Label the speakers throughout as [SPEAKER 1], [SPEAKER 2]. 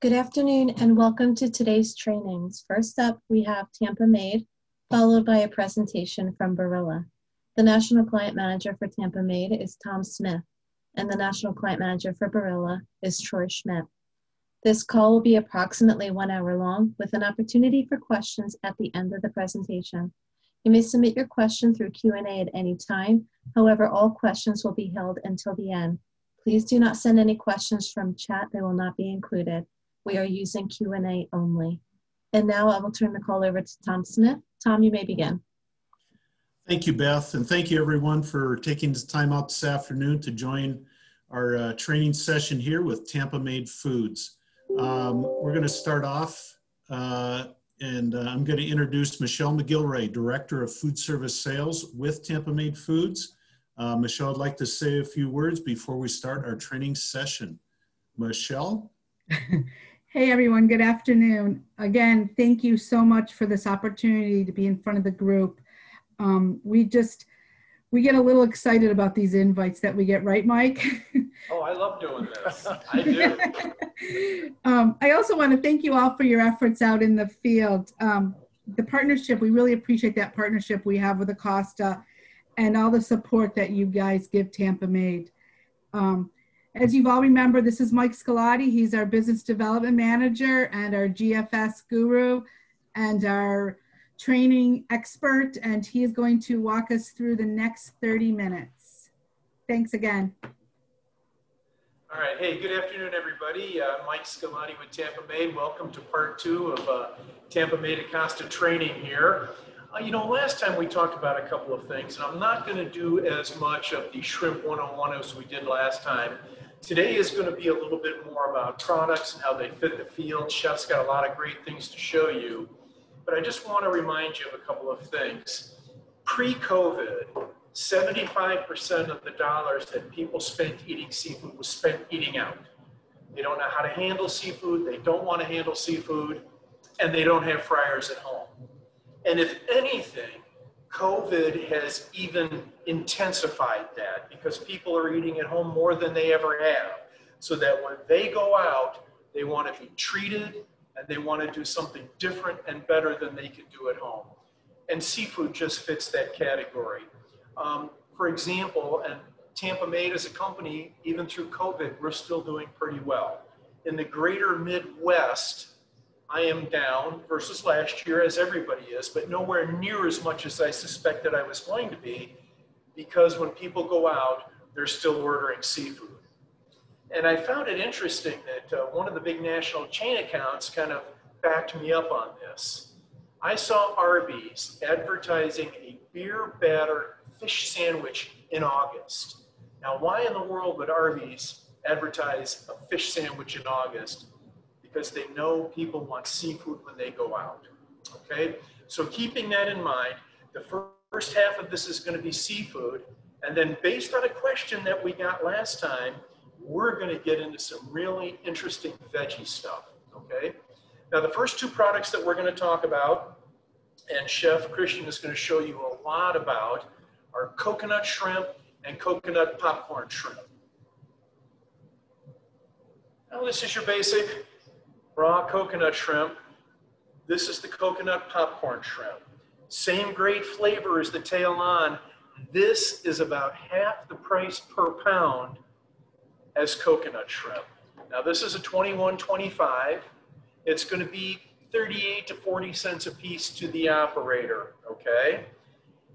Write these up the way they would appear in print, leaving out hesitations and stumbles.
[SPEAKER 1] Good afternoon and welcome to today's trainings. First up, we have Tampa Maid, followed by a presentation from Barilla. The National Client Manager for Tampa Maid is Tom Smith, and the National Client Manager for Barilla is Troy Schmidt. This call will be approximately 1 hour long with an opportunity for questions at the end of the presentation. You may submit your question through Q&A at any time. However, all questions will be held until the end. Please do not send any questions from chat. They will not be included. We are using Q&A only. And now I will turn the call over to Tom Smith. Tom, you may begin.
[SPEAKER 2] Thank you, Beth, and thank you everyone for taking the time out this afternoon to join our training session here with Tampa Maid Foods. We're going to start off and I'm going to introduce Michelle McGilray, Director of Food Service Sales with Tampa Maid Foods. Michelle, I'd like to say a few words before we start our training session. Michelle?
[SPEAKER 3] Hey everyone, good afternoon. Again, thank you so much for this opportunity to be in front of the group. We get a little excited about these invites that we get, right, Mike?
[SPEAKER 4] Oh, I love doing this. I do.
[SPEAKER 3] I also want to thank you all for your efforts out in the field. The partnership, we really appreciate that partnership we have with Acosta and all the support that you guys give Tampa Maid. As you've all remembered, this is Mike Scolati. He's our business development manager and our GFS guru and our training expert, and he is going to walk us through the next 30 minutes. Thanks again.
[SPEAKER 4] All right. Hey, good afternoon, everybody. Mike Scolati with Tampa Maid. Welcome to part 2 of Tampa Maid Acosta training here. Last time we talked about a couple of things, and I'm not going to do as much of the Shrimp 101 as we did last time. Today is going to be a little bit more about products and how they fit the field. Chef's got a lot of great things to show you, but I just want to remind you of a couple of things. Pre-COVID, 75% of the dollars that people spent eating seafood was spent eating out. They don't know how to handle seafood, they don't want to handle seafood, and they don't have fryers at home. And if anything, COVID has even intensified that because people are eating at home more than they ever have. So that when they go out, they want to be treated and they want to do something different and better than they can do at home. And seafood just fits that category. For example, and Tampa Maid as a company, even through COVID, we're still doing pretty well. In the greater Midwest, I am down versus last year, as everybody is, but nowhere near as much as I suspected I was going to be, because when people go out, they're still ordering seafood. And I found it interesting that one of the big national chain accounts kind of backed me up on this. I saw Arby's advertising a beer batter fish sandwich in August. Now, why in the world would Arby's advertise a fish sandwich in August? Because they know people want seafood when they go out, okay? So keeping that in mind, the first half of this is going to be seafood, and then based on a question that we got last time, we're going to get into some really interesting veggie stuff, okay? Now, the first 2 products that we're going to talk about, and Chef Christian is going to show you a lot about, are coconut shrimp and coconut popcorn shrimp. Now, this is your basic raw coconut shrimp. This is the coconut popcorn shrimp. Same great flavor as the tail on. This is about half the price per pound as coconut shrimp. Now this is a $21.25. It's going to be 38 to 40 cents a piece to the operator, okay?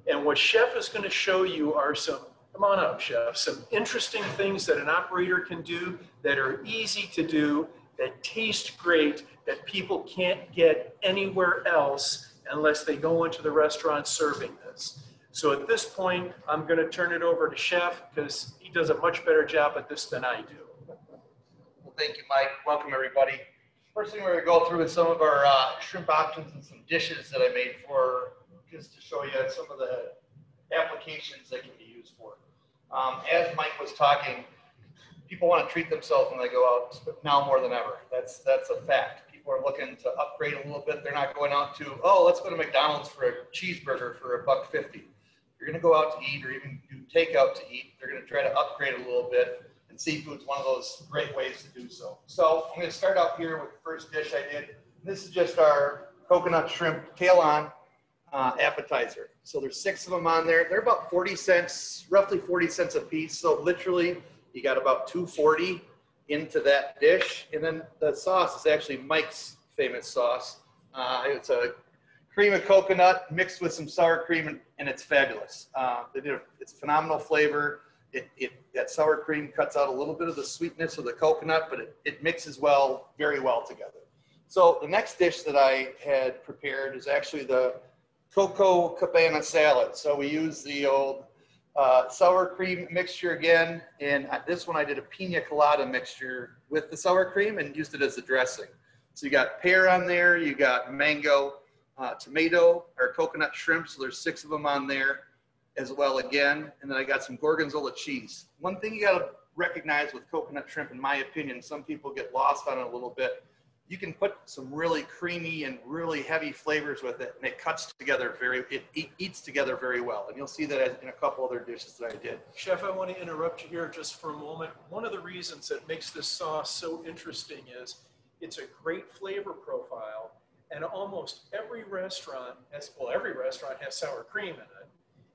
[SPEAKER 4] And what Chef is going to show you are some, come on up, Chef, some interesting things that an operator can do that are easy to do, that taste great, that people can't get anywhere else unless they go into the restaurant serving this. So at this point, I'm going to turn it over to Chef because he does a much better job at this than I do.
[SPEAKER 5] Well, thank you, Mike. Welcome, everybody. First thing we're going to go through is some of our shrimp options and some dishes that I made for, just to show you some of the applications that can be used for. As Mike was talking, people want to treat themselves when they go out now more than ever. That's a fact. People are looking to upgrade a little bit. They're not going out to, oh, let's go to McDonald's for a cheeseburger for $1.50. You're going to go out to eat or even do takeout to eat. They're going to try to upgrade a little bit. And And seafood's one of those great ways to do so. So I'm going to start out here with the first dish I did. This is just our coconut shrimp tail-on appetizer. So there's 6 of them on there. They're about 40 cents, roughly 40 cents a piece. So literally you got about $2.40 into that dish. And then the sauce is actually Mike's famous sauce. It's a cream of coconut mixed with some sour cream, and it's fabulous. It's phenomenal flavor. That sour cream cuts out a little bit of the sweetness of the coconut, but it mixes very well together. So the next dish that I had prepared is actually the Coco Cabana salad. So we use the old sour cream mixture again, and this one I did a pina colada mixture with the sour cream and used it as a dressing. So you got pear on there, you got mango, tomato, or coconut shrimp, so there's 6 of them on there as well again, and then I got some gorgonzola cheese. One thing you gotta recognize with coconut shrimp, in my opinion, some people get lost on it a little bit, you can put some really creamy and really heavy flavors with it, and it cuts together it eats together very well. And you'll see that in a couple other dishes that I did.
[SPEAKER 4] Chef, I want to interrupt you here just for a moment. One of the reasons that makes this sauce so interesting is it's a great flavor profile, and almost every restaurant has sour cream in it.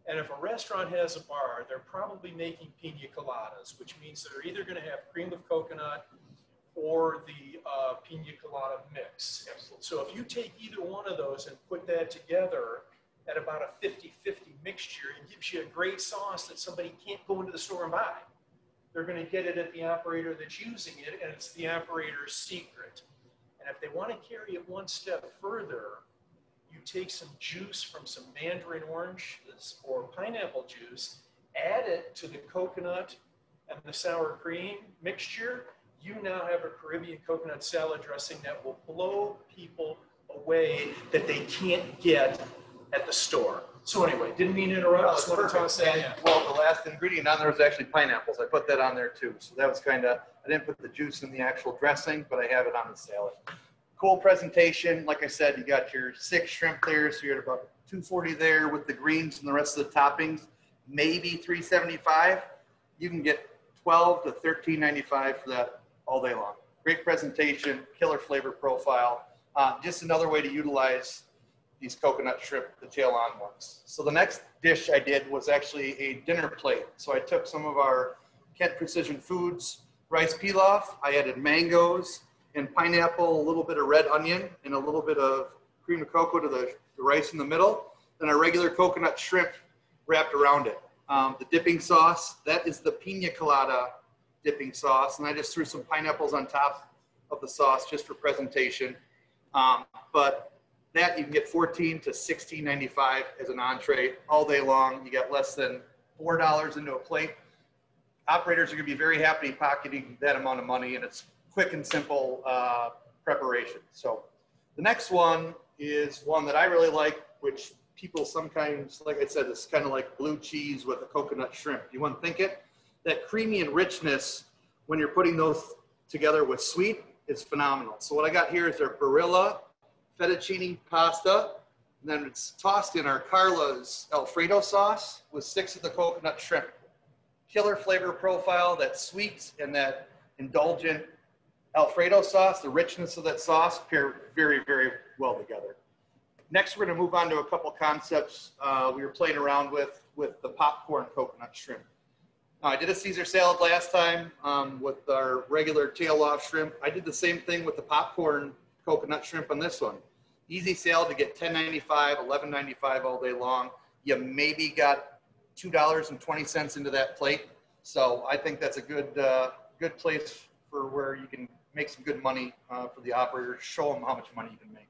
[SPEAKER 4] And if a restaurant has a bar, they're probably making pina coladas, which means they're either going to have cream of coconut or the pina colada mix.
[SPEAKER 5] Absolutely.
[SPEAKER 4] So if you take either one of those and put that together at about a 50-50 mixture, it gives you a great sauce that somebody can't go into the store and buy. They're going to get it at the operator that's using it, and it's the operator's secret. And if they want to carry it one step further, you take some juice from some mandarin oranges or pineapple juice, add it to the coconut and the sour cream mixture, you now have a Caribbean coconut salad dressing that will blow people away that they can't get at the store. So anyway, didn't mean to interrupt. Just want to toss that in.
[SPEAKER 5] Well, the last ingredient on there was actually pineapples. I put that on there too. So that was kind of, I didn't put the juice in the actual dressing, but I have it on the salad. Cool presentation. Like I said, you got your 6 shrimp there. So you're at about $2.40 there with the greens and the rest of the toppings, maybe $3.75. You can get $12 to $13.95 for that all day long. Great presentation, killer flavor profile. Just another way to utilize these coconut shrimp, the tail-on ones. So the next dish I did was actually a dinner plate. So I took some of our Kent Precision Foods rice pilaf. I added mangoes and pineapple, a little bit of red onion, and a little bit of cream of cocoa to the rice in the middle. Then a regular coconut shrimp wrapped around it. The dipping sauce, that is the pina colada dipping sauce, and I just threw some pineapples on top of the sauce just for presentation. But that you can get $14 to $16.95 as an entree all day long. You get less than $4 into a plate. Operators are going to be very happy pocketing that amount of money, and it's quick and simple preparation. So the next one is one that I really like, which people sometimes, like I said, it's kind of like blue cheese with a coconut shrimp. You wouldn't think it. That creamy and richness when you're putting those together with sweet is phenomenal. So what I got here is our Barilla fettuccine pasta, and then it's tossed in our Carla's Alfredo sauce with 6 of the coconut shrimp. Killer flavor profile, that sweet and that indulgent Alfredo sauce, the richness of that sauce pair very, very well together. Next, we're going to move on to a couple concepts we were playing around with the popcorn coconut shrimp. I did a Caesar salad last time with our regular tail-off shrimp. I did the same thing with the popcorn coconut shrimp on this one. Easy sale to get $10.95, $11.95 all day long. You maybe got $2.20 into that plate. So I think that's a good place for where you can make some good money for the operator, show them how much money you can make.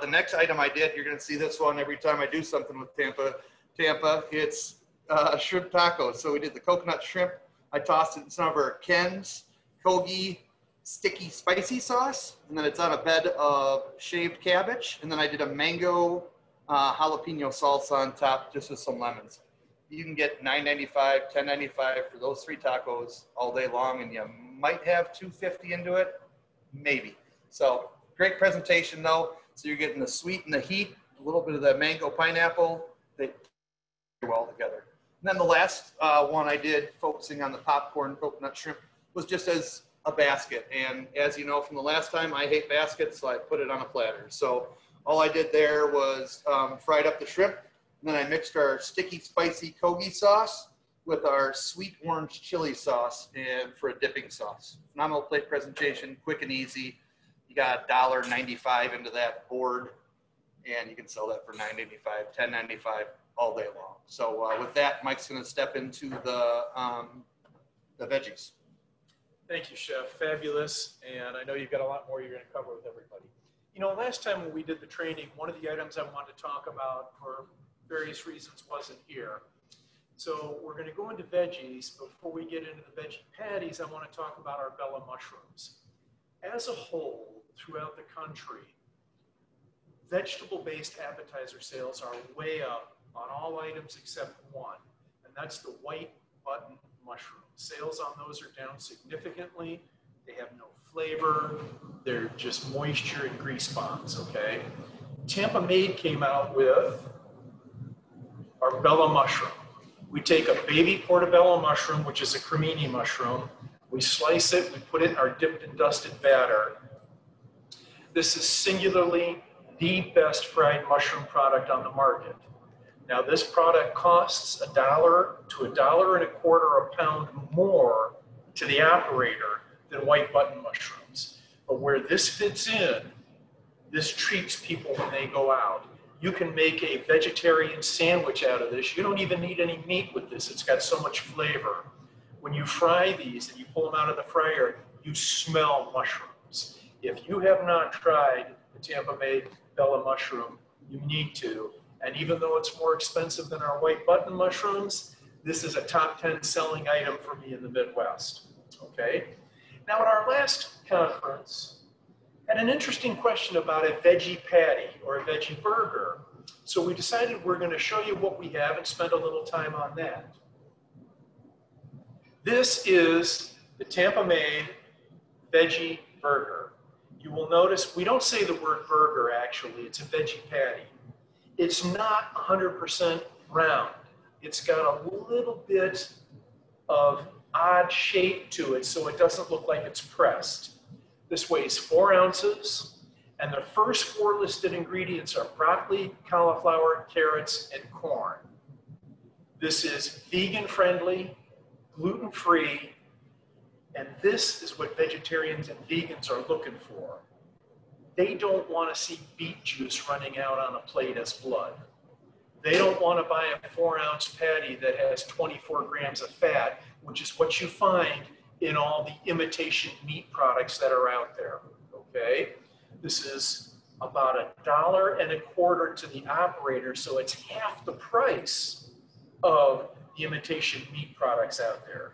[SPEAKER 5] The next item I did, you're going to see this one every time I do something with Tampa, it's shrimp tacos. So we did the coconut shrimp. I tossed it in some of our Ken's Kogi sticky spicy sauce, and then it's on a bed of shaved cabbage, and then I did a mango jalapeno salsa on top just with some lemons. You can get $9.95, $10.95 for those 3 tacos all day long, and you might have $2.50 into it, maybe. So great presentation though. So you're getting the sweet and the heat, a little bit of the mango pineapple, they very well together. And then the last one I did, focusing on the popcorn coconut shrimp, was just as a basket. And as you know from the last time, I hate baskets, so I put it on a platter. So all I did there was fried up the shrimp, and then I mixed our sticky, spicy kogi sauce with our sweet orange chili sauce and for a dipping sauce. Phenomenal plate presentation, quick and easy. You got $1.95 into that board, and you can sell that for $9.85, $10.95 all day long. So with that, Mike's going to step into the veggies.
[SPEAKER 4] Thank you, Chef. Fabulous. And I know you've got a lot more you're going to cover with everybody. You know, last time when we did the training, one of the items I wanted to talk about for various reasons wasn't here. So we're going to go into veggies. Before we get into the veggie patties, I want to talk about our Bella mushrooms. As a whole, throughout the country, vegetable-based appetizer sales are way up on all items except one, and that's the white button mushroom. Sales on those are down significantly. They have no flavor. They're just moisture and grease bombs, okay? Tampa Maid came out with our Bella mushroom. We take a baby portobello mushroom, which is a cremini mushroom. We slice it, we put it in our dipped and dusted batter. This is singularly the best fried mushroom product on the market. Now, this product costs $1 to $1.25 a pound more to the operator than white button mushrooms. But where this fits in, this treats people when they go out. You can make a vegetarian sandwich out of this. You don't even need any meat with this. It's got so much flavor. When you fry these and you pull them out of the fryer, you smell mushrooms. If you have not tried the Tampa Maid Bella mushroom, you need to. And even though it's more expensive than our white button mushrooms, this is a top 10 selling item for me in the Midwest, okay? Now at our last conference, I had an interesting question about a veggie patty or a veggie burger. So we decided we're gonna show you what we have and spend a little time on that. This is the Tampa Maid veggie burger. You will notice we don't say the word burger actually, it's a veggie patty. It's not 100% round. It's got a little bit of odd shape to it so it doesn't look like it's pressed. This weighs 4 ounces, and the first 4 listed ingredients are broccoli, cauliflower, carrots, and corn. This is vegan friendly, gluten-free, and this is what vegetarians and vegans are looking for. They don't want to see beet juice running out on a plate as blood. They don't want to buy a 4-ounce patty that has 24 grams of fat, which is what you find in all the imitation meat products that are out there, okay? This is about $1.25 to the operator, so it's half the price of the imitation meat products out there.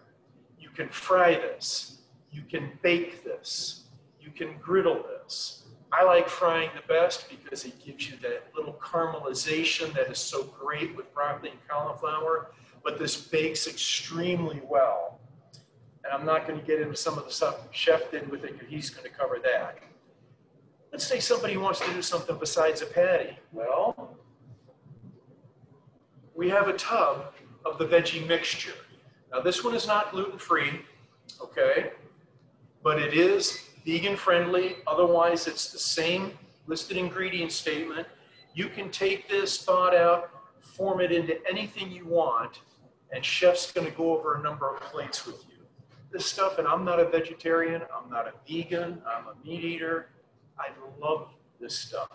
[SPEAKER 4] You can fry this, you can bake this, you can griddle this. I like frying the best because it gives you that little caramelization that is so great with broccoli and cauliflower, but this bakes extremely well. And I'm not going to get into some of the stuff Chef did with it, he's going to cover that. Let's say somebody wants to do something besides a patty. Well, we have a tub of the veggie mixture. Now this one is not gluten-free, okay, but it is vegan friendly, otherwise it's the same listed ingredient statement. You can take this, thaw it out, form it into anything you want, and Chef's gonna go over a number of plates with you. This stuff, and I'm not a vegetarian, I'm not a vegan, I'm a meat eater. I love this stuff.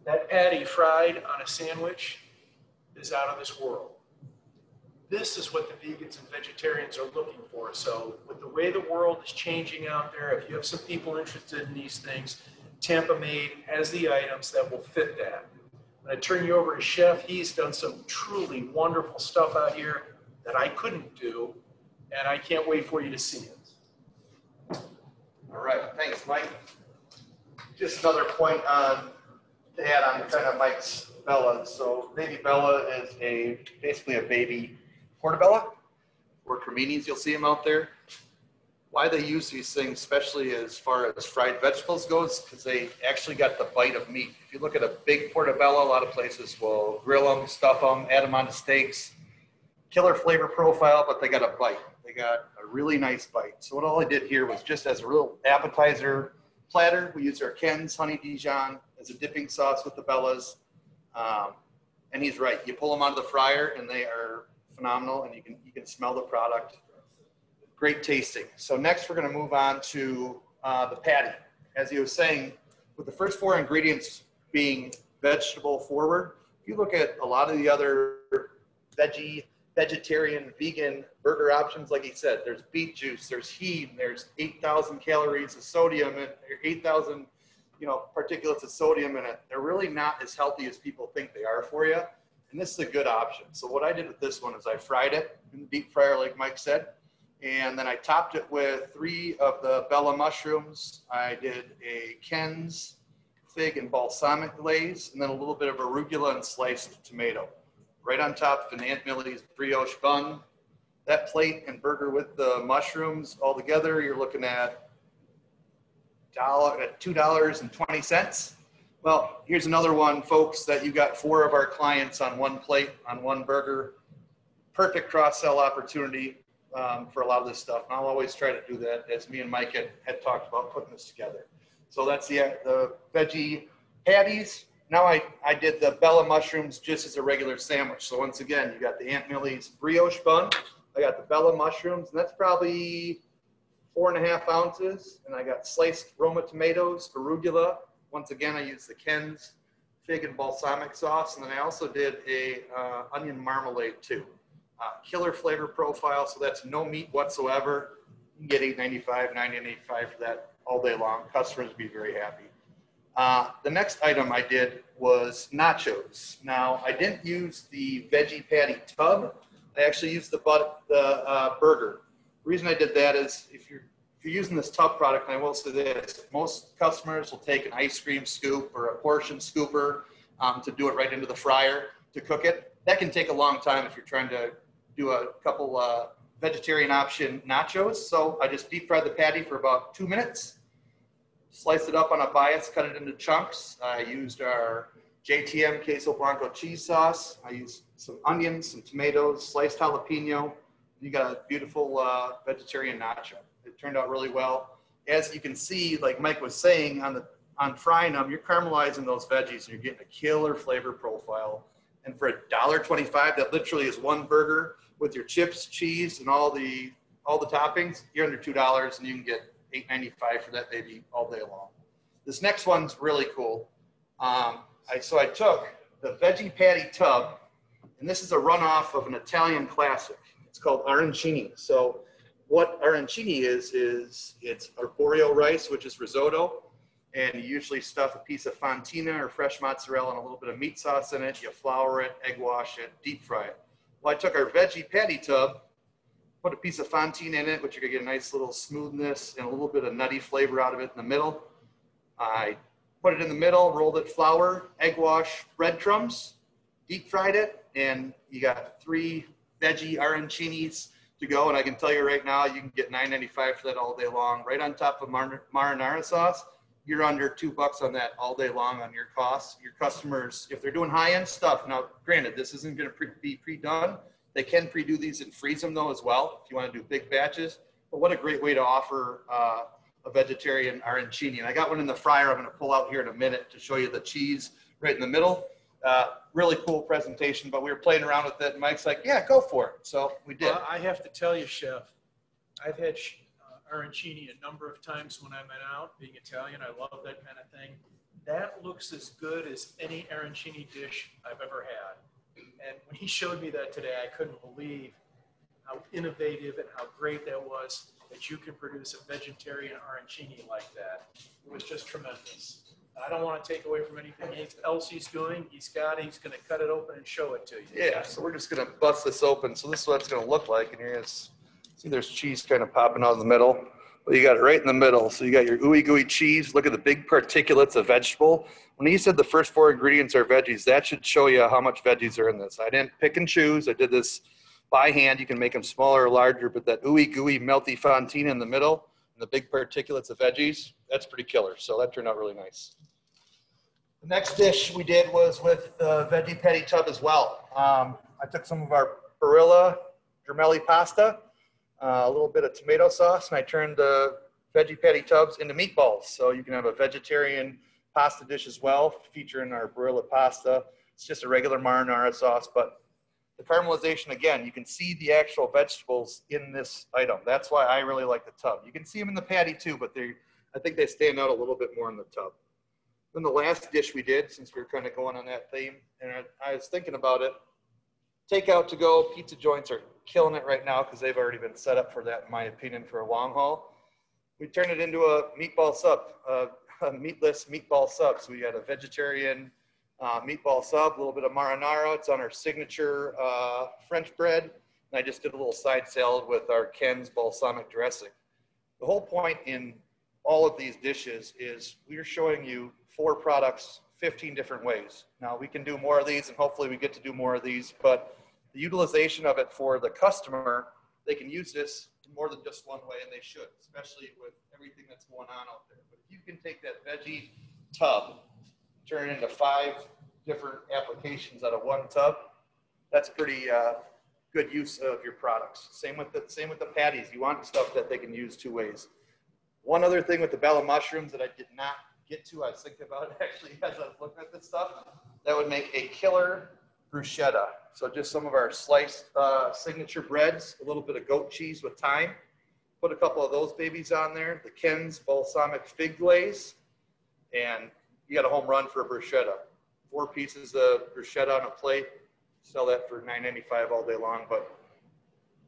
[SPEAKER 4] That patty fried on a sandwich is out of this world. This is what the vegans and vegetarians are looking for. So with the way the world is changing out there, if you have some people interested in these things, Tampa Maid has the items that will fit that. When I turn you over to Chef, he's done some truly wonderful stuff out here that I couldn't do, and I can't wait for you to see it.
[SPEAKER 5] All right, thanks, Mike. Just another point on to add on kind of Mike's Bella. So baby Bella is basically a baby portobello or creminis. You'll see them out there. Why they use these things, especially as far as fried vegetables goes, because they actually got the bite of meat. If you look at a big portobello, a lot of places will grill them, stuff them, add them onto steaks. Killer flavor profile, but they got a bite. they got a really nice bite. So what all I did here was just as a real appetizer platter, we used our Ken's Honey Dijon as a dipping sauce with the Bellas. And he's right, you pull them out of the fryer and they are phenomenal, and you can smell the product. Great tasting. So next we're gonna move on to the patty. As he was saying, with the first 4 ingredients being vegetable forward, if you look at a lot of the other vegetarian, vegan burger options, like he said, there's beet juice, there's heme, there's 8,000 calories of sodium and 8,000, particulates of sodium in it. They're really not as healthy as people think they are for you. And this is a good option. So what I did with this one is I fried it in the deep fryer, like Mike said. And then I topped it with 3 of the Bella mushrooms. I did a Ken's fig and balsamic glaze, and then a little bit of arugula and sliced tomato. Right on top of an Aunt Millie's brioche bun. That plate and burger with the mushrooms all together, you're looking at $2.20. Well, here's another one, folks, that you got 4 of our clients on one plate, on one burger. Perfect cross-sell opportunity for a lot of this stuff. And I'll always try to do that, as me and Mike had talked about putting this together. So that's the veggie patties. Now I did the Bella mushrooms just as a regular sandwich. So once again, you got the Aunt Millie's brioche bun. I got the Bella mushrooms, and that's probably 4.5 ounces. And I got sliced Roma tomatoes, arugula. Once again, I used the Ken's fig and balsamic sauce. And then I also did a onion marmalade too. Killer flavor profile, so that's no meat whatsoever. You can get $8.95, $9.85 for that all day long. Customers would be very happy. The next item I did was nachos. Now, I didn't use the veggie patty tub. I actually used the burger. The reason I did that is if you're using this tub product, and I will say this, most customers will take an ice cream scoop or a portion scooper to do it right into the fryer to cook it. That can take a long time if you're trying to do a couple vegetarian option nachos. So I just deep fried the patty for about 2 minutes. Sliced it up on a bias, cut it into chunks. I used our JTM Queso Blanco cheese sauce. I used some onions, some tomatoes, sliced jalapeno. You got a beautiful vegetarian nacho. It turned out really well. As you can see, like Mike was saying, on frying them, you're caramelizing those veggies and you're getting a killer flavor profile. And for $1.25, that literally is one burger with your chips, cheese, and all the toppings. You're under $2, and you can get $8.95 for that baby all day long. This next one's really cool. So I took the veggie patty tub, and this is a runoff of an Italian classic. It's called arancini. So what arancini is it's arborio rice, which is risotto, and you usually stuff a piece of fontina or fresh mozzarella and a little bit of meat sauce in it. You flour it, egg wash it, deep fry it. Well, I took our veggie patty tub, put a piece of fontina in it, which you're gonna get a nice little smoothness and a little bit of nutty flavor out of it in the middle. I put it in the middle, rolled it flour, egg wash, breadcrumbs, deep fried it, and you got 3 veggie arancinis to go. And I can tell you right now, you can get $9.95 for that all day long. Right on top of marinara sauce, you're under $2 on that all day long on your costs. Your customers, if they're doing high-end stuff, now granted, this isn't gonna be pre-done. They can pre-do these and freeze them though as well, if you wanna do big batches. But what a great way to offer a vegetarian arancini. And I got one in the fryer I'm gonna pull out here in a minute to show you the cheese right in the middle. Really cool presentation, but we were playing around with it and Mike's like, yeah, go for it. So we did.
[SPEAKER 4] Well, I have to tell you, Chef, I've had arancini a number of times when I'm out, being Italian. I love that kind of thing. That looks as good as any arancini dish I've ever had. And when he showed me that today, I couldn't believe how innovative and how great that was, that you can produce a vegetarian arancini like that. It was just tremendous. I don't want to take away from anything else he's doing. He's going to cut it open and show it to you.
[SPEAKER 5] Yeah, so we're just going to bust this open. So this is what it's going to look like. And you're going to see there's cheese kind of popping out in the middle. But you got it right in the middle. So you got your ooey gooey cheese. Look at the big particulates of vegetable. When he said the first 4 ingredients are veggies, that should show you how much veggies are in this. I didn't pick and choose. I did this by hand. You can make them smaller or larger, but that ooey gooey melty fontina in the middle and the big particulates of veggies, that's pretty killer. So that turned out really nice. The next dish we did was with the veggie patty tub as well. I took some of our Barilla gemelli pasta. a little bit of tomato sauce, and I turned the veggie patty tubs into meatballs. So you can have a vegetarian pasta dish as well, featuring our Barilla pasta. It's just a regular marinara sauce, but the caramelization, again, you can see the actual vegetables in this item. That's why I really like the tub. You can see them in the patty too, but I think they stand out a little bit more in the tub. Then the last dish we did, since we were kind of going on that theme, and I was thinking about it, takeout to go, pizza joints are killing it right now because they've already been set up for that, in my opinion, for a long haul. We turned it into a meatball sub, a meatless meatball sub. So we had a vegetarian meatball sub, a little bit of marinara. It's on our signature French bread. And I just did a little side salad with our Ken's balsamic dressing. The whole point in all of these dishes is we're showing you 4 products, 15 different ways. Now we can do more of these, and hopefully we get to do more of these, but the utilization of it for the customer, they can use this in more than just one way, and they should, especially with everything that's going on out there. But if you can take that veggie tub, turn it into 5 different applications out of one tub, that's pretty good use of your products. Same with the patties. You want stuff that they can use 2 ways. One other thing with the bella mushrooms that I did not get to, I was thinking about actually as I was looking at this stuff, that would make a killer bruschetta. So just some of our sliced signature breads, a little bit of goat cheese with thyme. Put a couple of those babies on there. The Ken's balsamic fig glaze, and you got a home run for a bruschetta. 4 pieces of bruschetta on a plate. Sell that for $9.95 all day long, but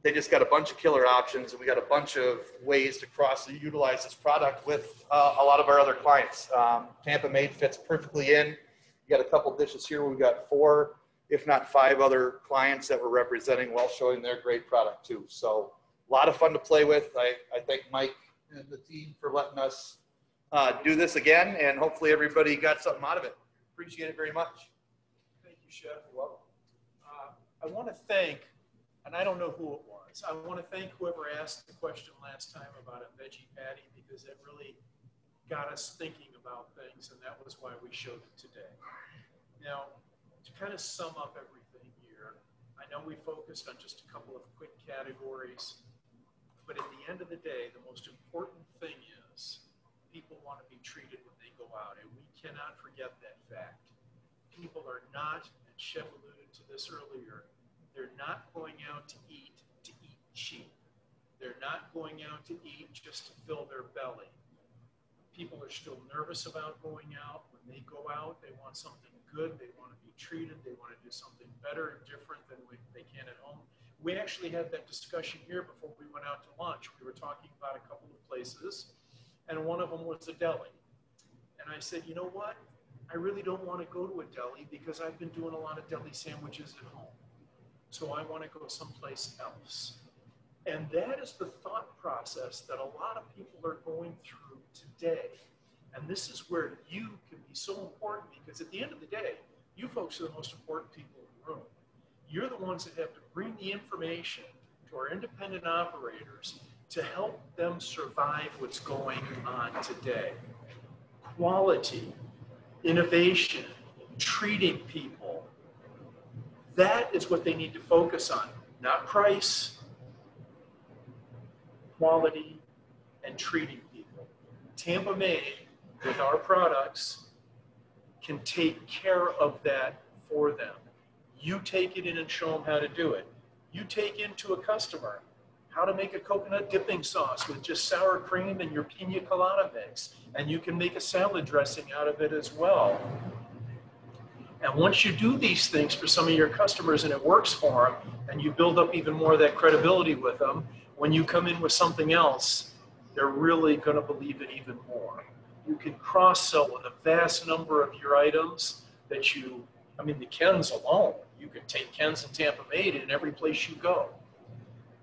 [SPEAKER 5] they just got a bunch of killer options, and we got a bunch of ways to utilize this product with a lot of our other clients. Tampa Maid fits perfectly in. You got a couple dishes here where we got 4, if not 5 other clients that we're representing while showing their great product too. So a lot of fun to play with. I thank Mike and the team for letting us do this again, and hopefully everybody got something out of it. Appreciate it very much.
[SPEAKER 4] Thank you, Chef. You're welcome. I want to thank, and I don't know who it was, I want to thank whoever asked the question last time about a veggie patty, because it really got us thinking about things, and that was why we showed it today. Now, to kind of sum up everything here, I know we focused on just a couple of quick categories, but at the end of the day, the most important thing is people want to be treated when they go out, and we cannot forget that fact. People are not, and Chef alluded to this earlier, they're not going out to eat cheap. They're not going out to eat just to fill their belly. People are still nervous about going out. When they go out, they want something good. They want to be treated. They want to do something better and different than they can at home. We actually had that discussion here before we went out to lunch. We were talking about a couple of places, and one of them was a deli. And I said, you know what? I really don't want to go to a deli because I've been doing a lot of deli sandwiches at home. So I want to go someplace else. And that is the thought process that a lot of people are going through today. And this is where you can be so important, because at the end of the day, you folks are the most important people in the room. You're the ones that have to bring the information to our independent operators to help them survive what's going on today. Quality, innovation, treating people. That is what they need to focus on, not price, quality, and treating people. Tampa Maid, with our products, can take care of that for them. You take it in and show them how to do it. You take into a customer how to make a coconut dipping sauce with just sour cream and your pina colada mix, and you can make a salad dressing out of it as well. And once you do these things for some of your customers and it works for them, and you build up even more of that credibility with them, when you come in with something else, they're really going to believe it even more. You can cross-sell with a vast number of your items that the Ken's alone, you can take Ken's and Tampa Maid in every place you go.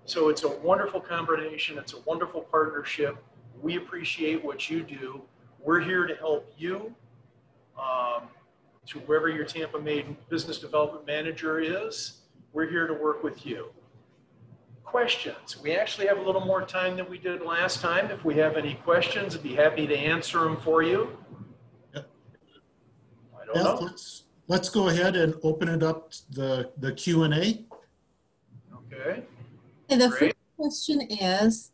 [SPEAKER 4] So it's a wonderful combination. It's a wonderful partnership. We appreciate what you do. We're here to help you. To wherever your Tampa Maid business development manager is, we're here to work with you. Questions. We actually have a little more time than we did last time. If we have any questions, I'd be happy to answer them for you.
[SPEAKER 2] Yep.
[SPEAKER 4] I don't know.
[SPEAKER 2] Let's go ahead and open it up the Q&A.
[SPEAKER 4] Okay.
[SPEAKER 1] And the
[SPEAKER 4] Great.
[SPEAKER 1] first question is,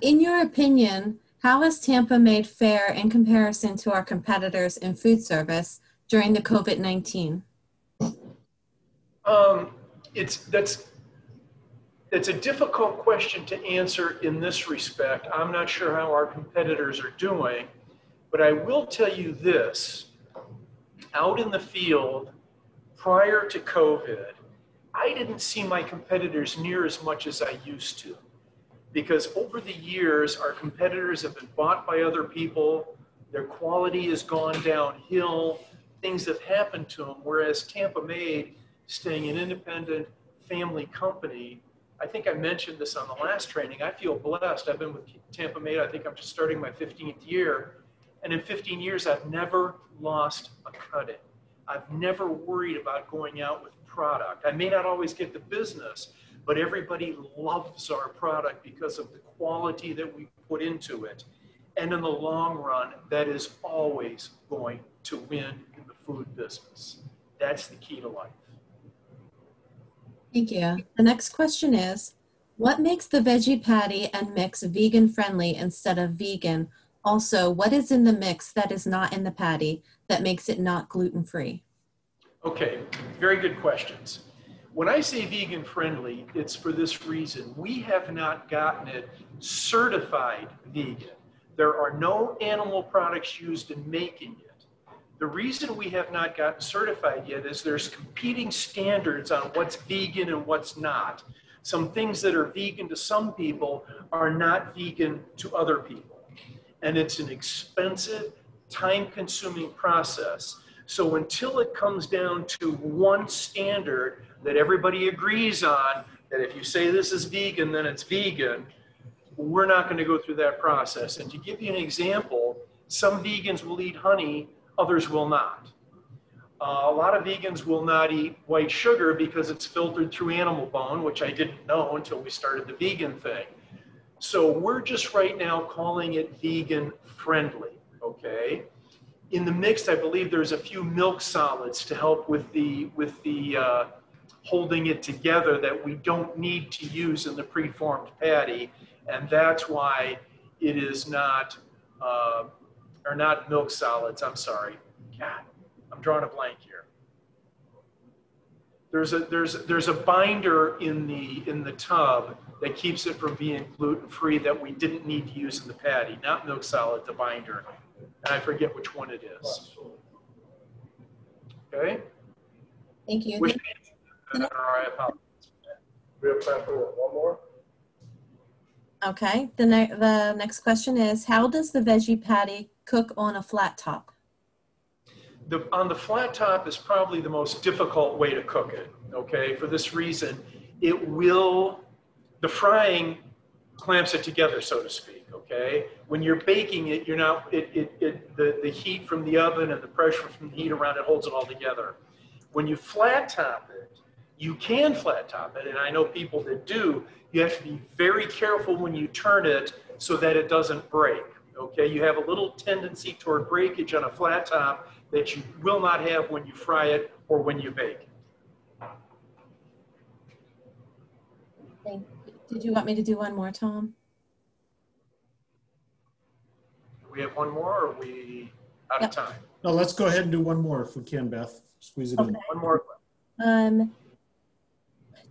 [SPEAKER 1] in your opinion, how has Tampa Maid fare in comparison to our competitors in food service during the COVID-19?
[SPEAKER 4] It's a difficult question to answer in this respect. I'm not sure how our competitors are doing, but I will tell you this. Out in the field, prior to COVID, I didn't see my competitors near as much as I used to, because over the years, our competitors have been bought by other people, their quality has gone downhill, things have happened to them, whereas Tampa Maid, staying an independent family company, I think I mentioned this on the last training, I feel blessed. I've been with Tampa Maid, I think I'm just starting my 15th year, and in 15 years, I've never lost a cut-in. I've never worried about going out with product. I may not always get the business, but everybody loves our product because of the quality that we put into it. And in the long run, that is always going to win in the food business. That's the key to life.
[SPEAKER 1] Thank you. The next question is, what makes the veggie patty and mix vegan friendly instead of vegan? Also, what is in the mix that is not in the patty that makes it not gluten-free?
[SPEAKER 4] Okay, very good questions. When I say vegan friendly, it's for this reason. We have not gotten it certified vegan. There are no animal products used in making it. The reason we have not gotten certified yet is there's competing standards on what's vegan and what's not. Some things that are vegan to some people are not vegan to other people. And it's an expensive, time-consuming process. So until it comes down to one standard that everybody agrees on, that if you say this is vegan, then it's vegan, we're not going to go through that process. And to give you an example, some vegans will eat honey, others will not. A lot of vegans will not eat white sugar because it's filtered through animal bone, which I didn't know until we started the vegan thing. So we're just right now calling it vegan friendly, okay? In the mix, I believe there's a few milk solids to help with the holding it together that we don't need to use in the preformed patty, and that's why it is not, or not milk solids, I'm sorry. God, I'm drawing a blank here. There's a binder in the tub that keeps it from being gluten-free that we didn't need to use in the patty, not milk solid, the binder. And I forget which one it is. Okay?
[SPEAKER 1] Thank you.
[SPEAKER 4] Which I apologize.
[SPEAKER 6] We have time for one more?
[SPEAKER 1] Okay, the next question is, how does the veggie patty cook on a flat top?
[SPEAKER 4] On the flat top is probably the most difficult way to cook it, okay? For this reason, the frying clamps it together, so to speak, okay? When you're baking it, the heat from the oven and the pressure from the heat around it holds it all together. When you flat top it, you can flat top it, and I know people that do. You have to be very careful when you turn it so that it doesn't break, okay? You have a little tendency toward breakage on a flat top that you will not have when you fry it or when you bake.
[SPEAKER 1] Thank you. Did you want me to do one more, Tom?
[SPEAKER 4] We have one more, or are we out of time?
[SPEAKER 2] No, let's go ahead and do one more if we can, Beth. Squeeze it in.
[SPEAKER 4] One more.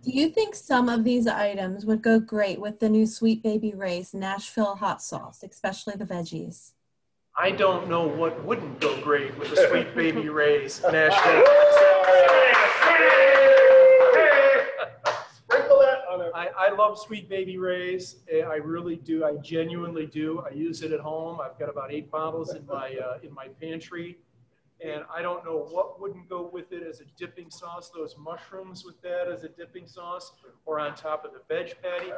[SPEAKER 1] Do you think some of these items would go great with the new Sweet Baby Ray's Nashville hot sauce, especially the veggies?
[SPEAKER 4] I don't know what wouldn't go great with the Sweet Baby Ray's Nashville.
[SPEAKER 6] Sprinkle that on it.
[SPEAKER 4] I love Sweet Baby Ray's. I really do. I genuinely do. I use it at home. I've got about 8 bottles in my pantry. And I don't know what wouldn't go with it as a dipping sauce, those mushrooms with that as a dipping sauce, or on top of the veg patty.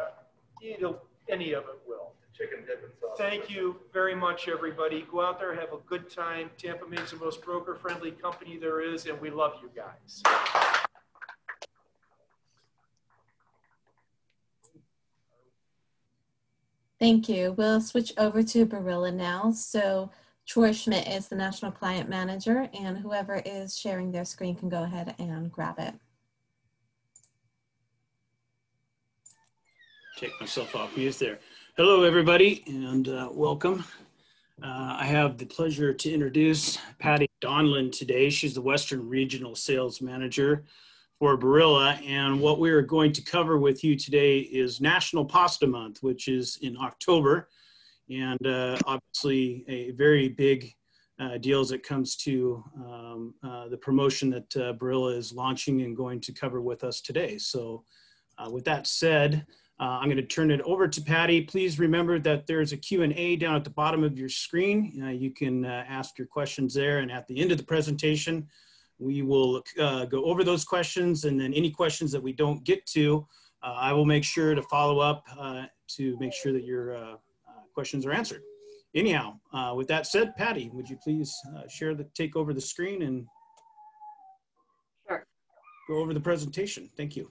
[SPEAKER 4] Any of it will.
[SPEAKER 6] Chicken dipping sauce.
[SPEAKER 4] Thank you very much, everybody. Go out there, have a good time. Tampa Maid's the most broker-friendly company there is, and we love you guys.
[SPEAKER 1] Thank you. We'll switch over to Barilla now. So Troy Schmidt is the National Client Manager, and whoever is sharing their screen can go ahead and grab it.
[SPEAKER 7] Take myself off mute there. Hello, everybody, and welcome. I have the pleasure to introduce Patty Donlin today. She's the Western Regional Sales Manager for Barilla, and what we are going to cover with you today is National Pasta Month, which is in October, and obviously a very big deal as it comes to the promotion that Barilla is launching and going to cover with us today. So with that said, I'm going to turn it over to Patty. Please remember that there's a Q&A down at the bottom of your screen. You can ask your questions there, and at the end of the presentation, we will go over those questions, and then any questions that we don't get to, I will make sure to follow up to make sure that your questions are answered. Anyhow, with that said, Patty, would you please take over the screen and
[SPEAKER 8] Sure.
[SPEAKER 7] go over the presentation? Thank you.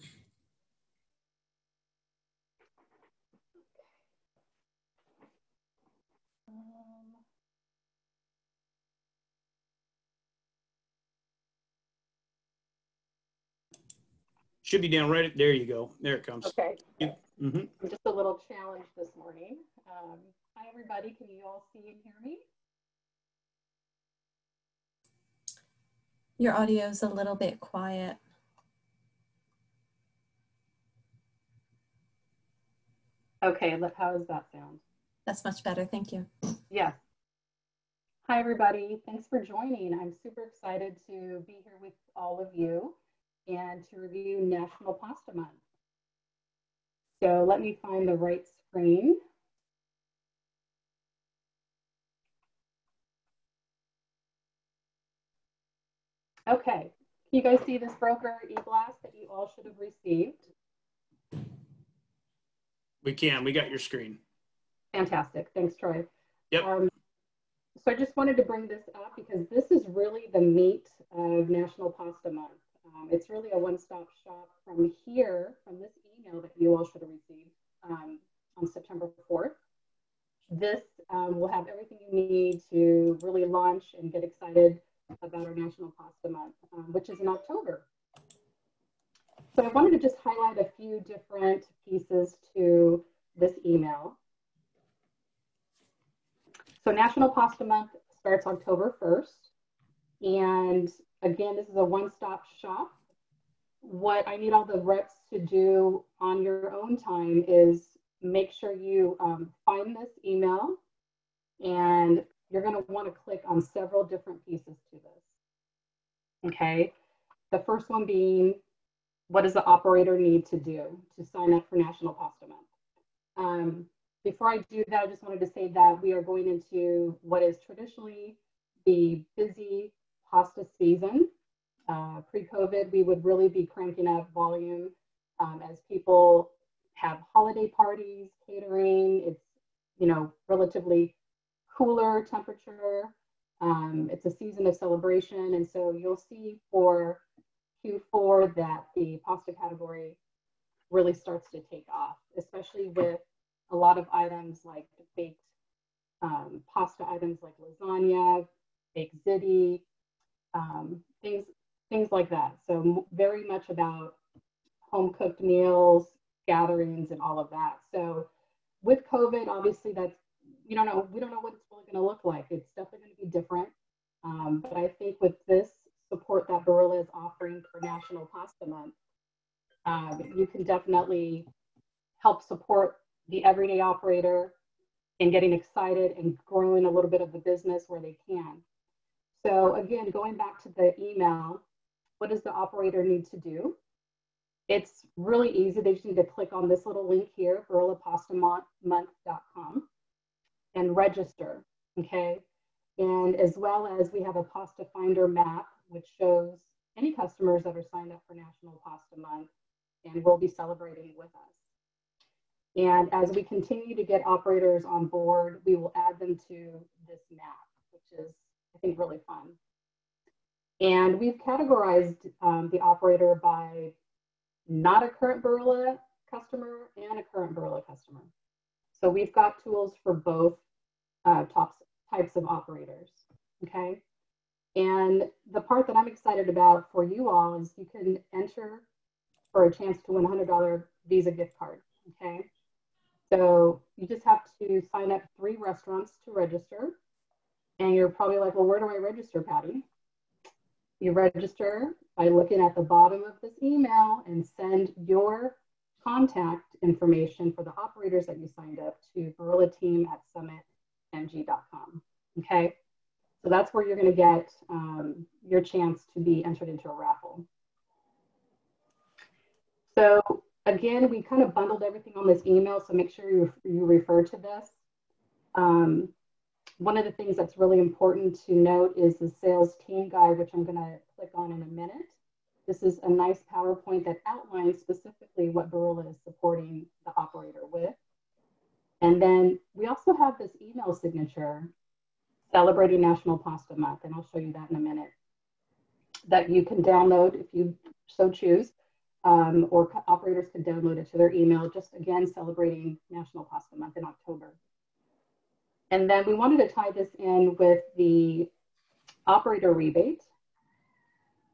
[SPEAKER 7] Should be down right there. You go. There it comes.
[SPEAKER 8] Okay.
[SPEAKER 7] Mm-hmm.
[SPEAKER 8] I'm just a little challenged this morning. Hi, everybody. Can you all see and hear me?
[SPEAKER 1] Your audio is a little bit quiet.
[SPEAKER 8] Okay. How does that sound?
[SPEAKER 1] That's much better. Thank you.
[SPEAKER 8] Yes. Hi, everybody. Thanks for joining. I'm super excited to be here with all of you and to review National Pasta Month. So let me find the right screen. Okay, can you guys see this broker e-blast that you all should have received?
[SPEAKER 7] We can. We got your screen.
[SPEAKER 8] Fantastic. Thanks, Troy.
[SPEAKER 7] Yep.
[SPEAKER 8] So I just wanted to bring this up because this is really the meat of National Pasta Month. It's really a one-stop shop from here, from this email that you all should have received on September 4th. This will have everything you need to really launch and get excited about our National Pasta Month, which is in October. So I wanted to just highlight a few different pieces to this email. So National Pasta Month starts October 1st. And again, this is a one-stop shop. What I need all the reps to do on your own time is make sure you find this email, and you're going to want to click on several different pieces to this. Okay, the first one being, what does the operator need to do to sign up for National Pasta Month? Before I do that, I just wanted to say that we are going into what is traditionally the busy pasta season. Pre-COVID, we would really be cranking up volume as people have holiday parties, catering. It's, you know, relatively cooler temperature. It's a season of celebration. And so you'll see for Q4 that the pasta category really starts to take off, especially with a lot of items like baked pasta items like lasagna, baked ziti, things like that. So very much about home cooked meals, gatherings, and all of that. So with COVID, obviously that's, we don't know what it's really going to look like. It's definitely going to be different. But I think with this support that Barilla is offering for National Pasta Month, you can definitely help support the everyday operator in getting excited and growing a little bit of the business where they can. So again, going back to the email, what does the operator need to do? It's really easy. They just need to click on this little link here, barillapastamonth.com, and register, okay? And as well as we have a Pasta Finder map, which shows any customers that are signed up for National Pasta Month and will be celebrating with us. And as we continue to get operators on board, we will add them to this map, which is, I think, really fun. And we've categorized the operator by not a current Barilla customer and a current Barilla customer. So we've got tools for both types of operators, okay? And the part that I'm excited about for you all is you can enter for a chance to win a $100 Visa gift card, okay? So you just have to sign up 3 restaurants to register. And you're probably like, well, where do I register, Patty? You register by looking at the bottom of this email and send your contact information for the operators that you signed up to barillateam@summitmg.com. Okay, so that's where you're going to get your chance to be entered into a raffle. So again, we kind of bundled everything on this email, so make sure you refer to this. One of the things that's really important to note is the sales team guide, which I'm going to click on in a minute. This is a nice PowerPoint that outlines specifically what Barilla is supporting the operator with. And then we also have this email signature celebrating National Pasta Month, and I'll show you that in a minute, that you can download if you so choose, or operators can download it to their email, just again celebrating National Pasta Month in October. And then we wanted to tie this in with the operator rebate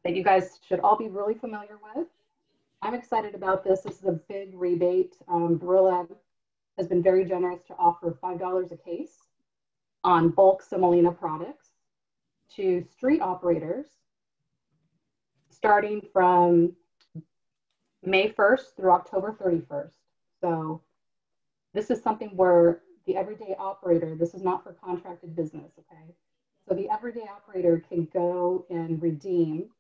[SPEAKER 8] that you guys should all be really familiar with. I'm excited about this. This is a big rebate. Barilla has been very generous to offer $5 a case on bulk semolina products to street operators starting from May 1st through October 31st. So this is something where the everyday operator, this is not for contracted business, okay? So the everyday operator can go and redeem.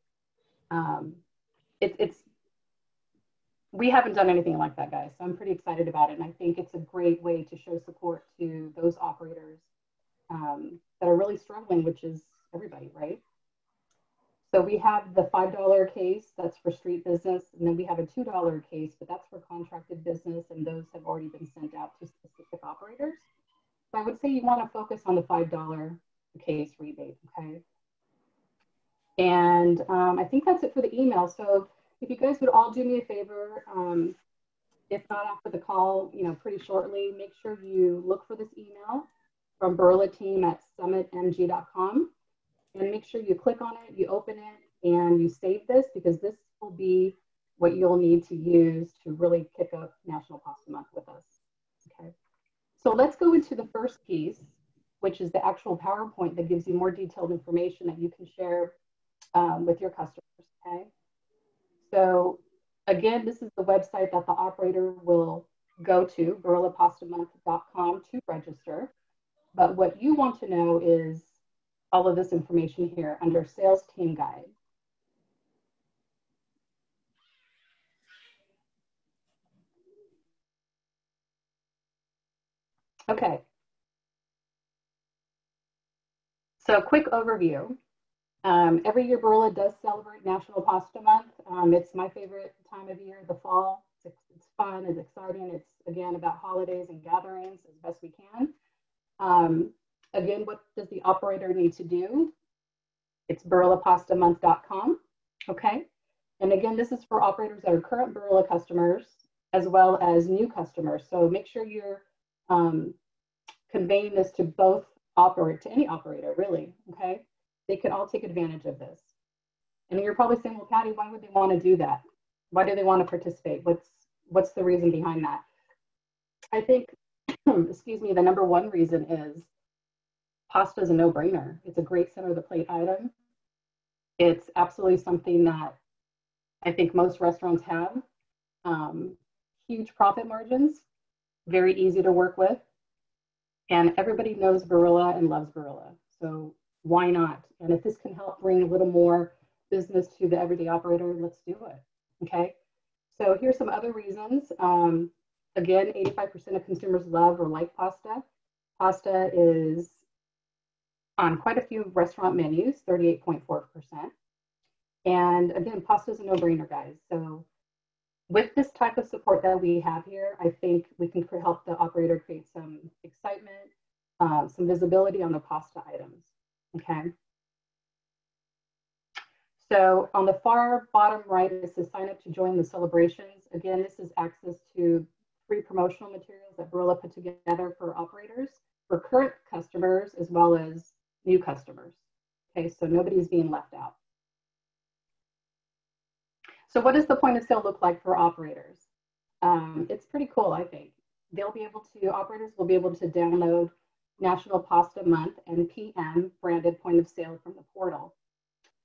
[SPEAKER 8] We haven't done anything like that, guys. So I'm pretty excited about it. And I think it's a great way to show support to those operators that are really struggling, which is everybody, right? So we have the $5 case, that's for street business. And then we have a $2 case, but that's for contracted business. And those have already been sent out to specific operators. So I would say you want to focus on the $5 case rebate, okay? And I think that's it for the email. So if you guys would all do me a favor, if not after the call, pretty shortly, make sure you look for this email from barillateam@summitmg.com. And make sure you click on it, you open it, and you save this, because this will be what you'll need to use to really kick up National Pasta Month with us. Okay. So let's go into the first piece, which is the actual PowerPoint that gives you more detailed information that you can share with your customers. Okay. So again, this is the website that the operator will go to, barillapastamonth.com, to register. But what you want to know is all of this information here under Sales Team Guide. Okay. So quick overview. Every year Barilla does celebrate National Pasta Month. It's my favorite time of year, the fall. It's fun, it's exciting. It's, again, about holidays and gatherings as best we can. Again, what does the operator need to do? It's barillapastamonth.com, okay? And again, this is for operators that are current Barilla customers as well as new customers. So make sure you're conveying this to both to any operator, really, okay? They can all take advantage of this. And you're probably saying, well, Patty, why would they want to do that? Why do they want to participate? What's the reason behind that? I think, excuse me, the number one reason is pasta is a no-brainer. It's a great center of the plate item. It's absolutely something that I think most restaurants have. Huge profit margins, very easy to work with. And everybody knows Barilla and loves Barilla. So why not? And if this can help bring a little more business to the everyday operator, let's do it, okay? So here's some other reasons. Again, 85% of consumers love or like pasta. Pasta is on quite a few restaurant menus, 38.4%. And again, pasta is a no-brainer, guys. So with this type of support that we have here, I think we can help the operator create some excitement, some visibility on the pasta items, okay? So on the far bottom right, it says sign up to join the celebrations. Again, this is access to free promotional materials that Barilla put together for operators, for current customers, as well as new customers. Okay, so nobody's being left out. So what does the point of sale look like for operators? It's pretty cool, I think. operators will be able to download National Pasta Month and PM branded point of sale from the portal.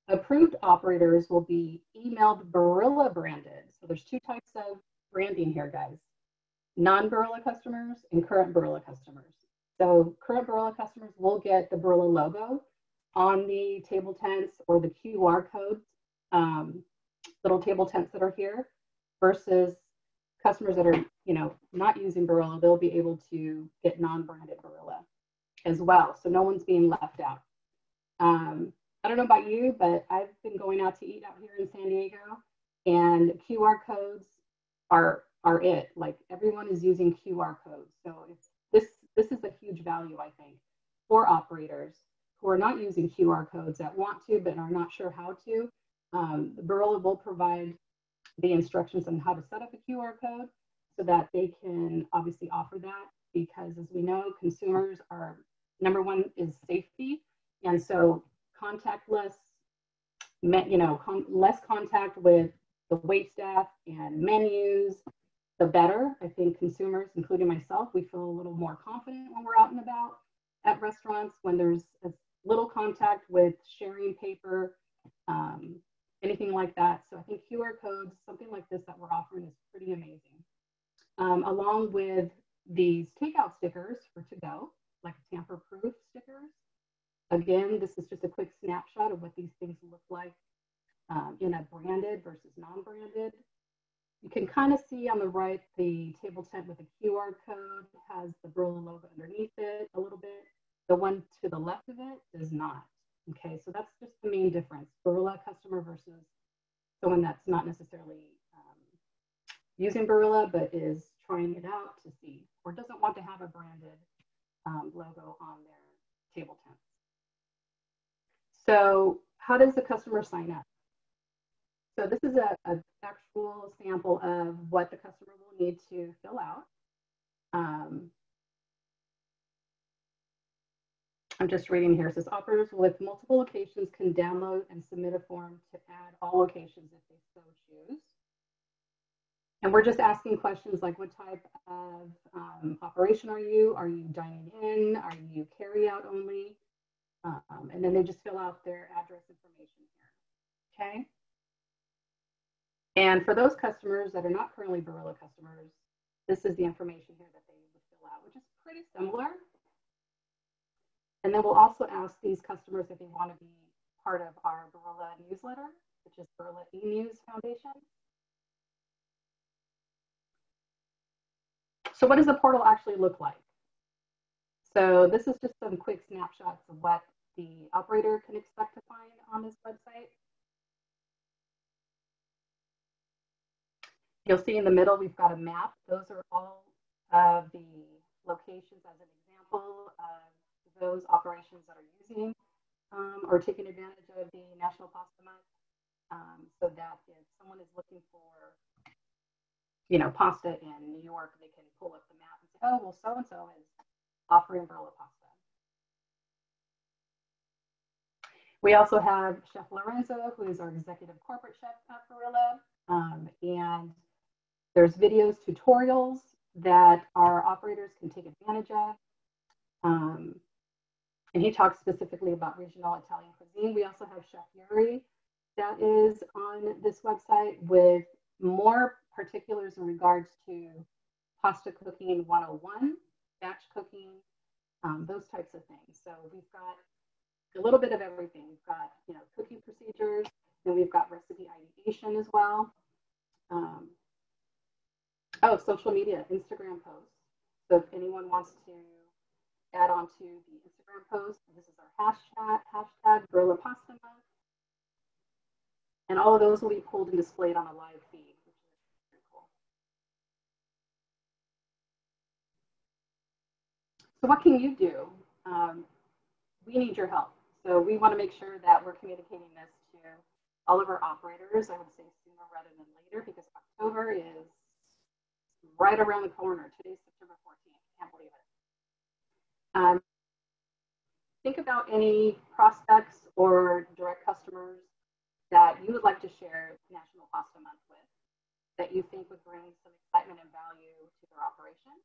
[SPEAKER 8] Approved operators will be emailed Barilla branded. So there's two types of branding here, guys. Non-Barilla customers and current Barilla customers. So current Barilla customers will get the Barilla logo on the table tents or the QR codes, little table tents that are here, versus customers that are, not using Barilla, they'll be able to get non-branded Barilla as well. So no one's being left out. I don't know about you, but I've been going out to eat out here in San Diego, and QR codes are it. Like, everyone is using QR codes. So this is a huge value, I think, for operators who are not using QR codes, that want to but are not sure how to. Barilla will provide the instructions on how to set up a QR code so that they can obviously offer that, because as we know, consumers are, number one is safety. And so contactless, less contact with the wait staff and menus, the better. I think consumers, including myself, we feel a little more confident when we're out and about at restaurants, when there's as little contact with sharing paper, anything like that. So I think QR codes, something like this that we're offering, is pretty amazing. Along with these takeout stickers for to go, like tamper-proof stickers. Again, this is just a quick snapshot of what these things look like in a branded versus non-branded. You can kind of see on the right, the table tent with a QR code has the Barilla logo underneath it a little bit. The one to the left of it does not. Okay, so that's just the main difference. Barilla customer versus someone that's not necessarily using Barilla, but is trying it out to see, or doesn't want to have a branded logo on their table tent. So how does the customer sign up? So this is an actual sample of what the customer will need to fill out. I'm just reading here. It says operators with multiple locations can download and submit a form to add all locations if they so choose. And we're just asking questions like, what type of operation are you? Are you dining in? Are you carry out only? And then they just fill out their address information here, okay? And for those customers that are not currently Barilla customers, this is the information here that they would fill out, which is pretty similar. And then we'll also ask these customers if they want to be part of our Barilla newsletter, which is Barilla E-News Foundation. So what does the portal actually look like? So this is just some quick snapshots of what the operator can expect to find on this website. You'll see in the middle, we've got a map. Those are all of the locations as an example of those operations that are using or taking advantage of the National Pasta Month, so that if someone is looking for, pasta in New York, they can pull up the map and say, oh, well, so-and-so is offering Barilla pasta. We also have Chef Lorenzo, who is our executive corporate chef at Barilla. And there's videos, tutorials that our operators can take advantage of. And he talks specifically about regional Italian cuisine. We also have Chef Yuri that is on this website with more particulars in regards to pasta cooking 101, batch cooking, those types of things. So we've got a little bit of everything. We've got, cooking procedures, and we've got recipe ideation as well. Social media, Instagram posts. So if anyone wants to add on to the Instagram post, this is our hashtag Barilla Pasta Month. And all of those will be pulled and displayed on a live feed, which is pretty cool. So what can you do? We need your help. So we want to make sure that we're communicating this to all of our operators. I would say sooner rather than later, because October is right around the corner. Today's September 14th. Can't believe it. Think about any prospects or direct customers that you would like to share National Pasta Month with, that you think would bring some excitement and value to their operation.